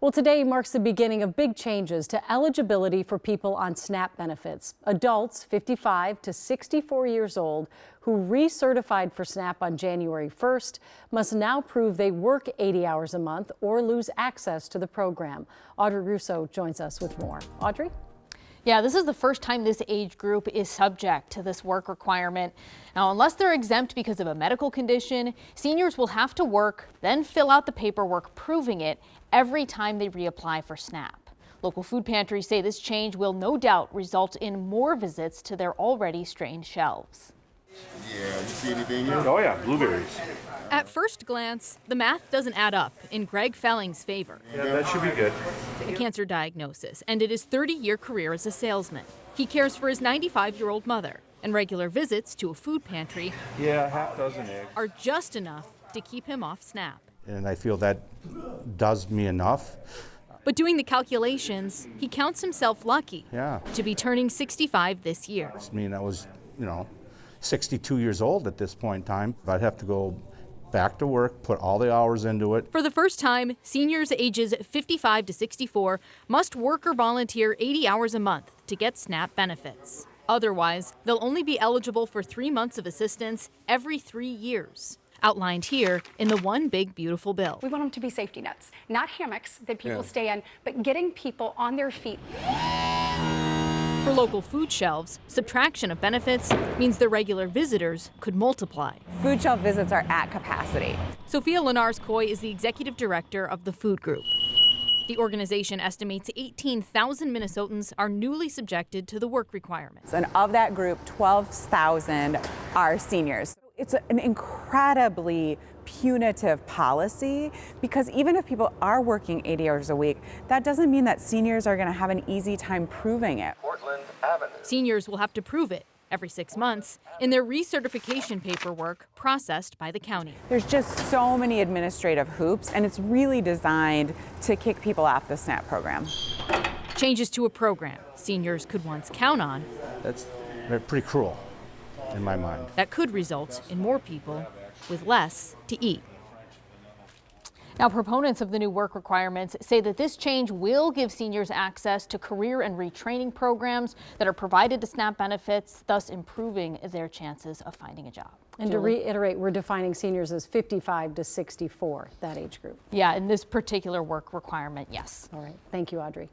Well, today marks the beginning of big changes to eligibility for people on SNAP benefits. Adults 55 to 64 years old who recertified for SNAP on January 1st must now prove they work 80 hours a month or lose access to the program. Audrey Russo joins us with more. Audrey? Yeah, this is the first time this age group is subject to this work requirement. Now, unless they're exempt because of a medical condition, seniors will have to work, then fill out the paperwork proving it every time they reapply for SNAP. Local food pantries say this change will no doubt result in more visits to their already strained shelves. Yeah, you see anything here? Oh yeah, blueberries. At first glance, the math doesn't add up in Greg Felling's favor. Yeah, that should be good. A cancer diagnosis ended his 30-year career as a salesman. He cares for his 95-year-old mother, and regular visits to a food pantry Yeah, half dozen eggs. are just enough to keep him off SNAP. And I feel that does me enough. But doing the calculations, he counts himself lucky Yeah. to be turning 65 this year. I mean, I was, 62 years old at this point in time. I'd have to go back to work, put all the hours into it. For the first time, seniors ages 55 to 64 must work or volunteer 80 hours a month to get SNAP benefits. Otherwise, they'll only be eligible for 3 months of assistance every 3 years. Outlined here in the One Big Beautiful Bill. We want them to be safety nets, not hammocks that people stay in, but getting people on their feet. For local food shelves, subtraction of benefits means their regular visitors could multiply. Food shelf visits are at capacity. Sophia Lenars-Coy is the executive director of the Food Group. The organization estimates 18,000 Minnesotans are newly subjected to the work requirements. And of that group, 12,000 are seniors. It's an incredibly punitive policy because even if people are working 80 hours a week, that doesn't mean that seniors are going to have an easy time proving it. Portland Avenue. Seniors will have to prove it every 6 months in their recertification paperwork processed by the county. There's just so many administrative hoops, and it's really designed to kick people off the SNAP program. Changes to a program seniors could once count on That's pretty cruel in my mind. that could result in more people with less to eat. Now, proponents of the new work requirements say that this change will give seniors access to career and retraining programs that are provided to SNAP benefits, thus improving their chances of finding a job. And to reiterate, we're defining seniors as 55 to 64, that age group. Yeah, in this particular work requirement, yes. All right. Thank you, Audrey.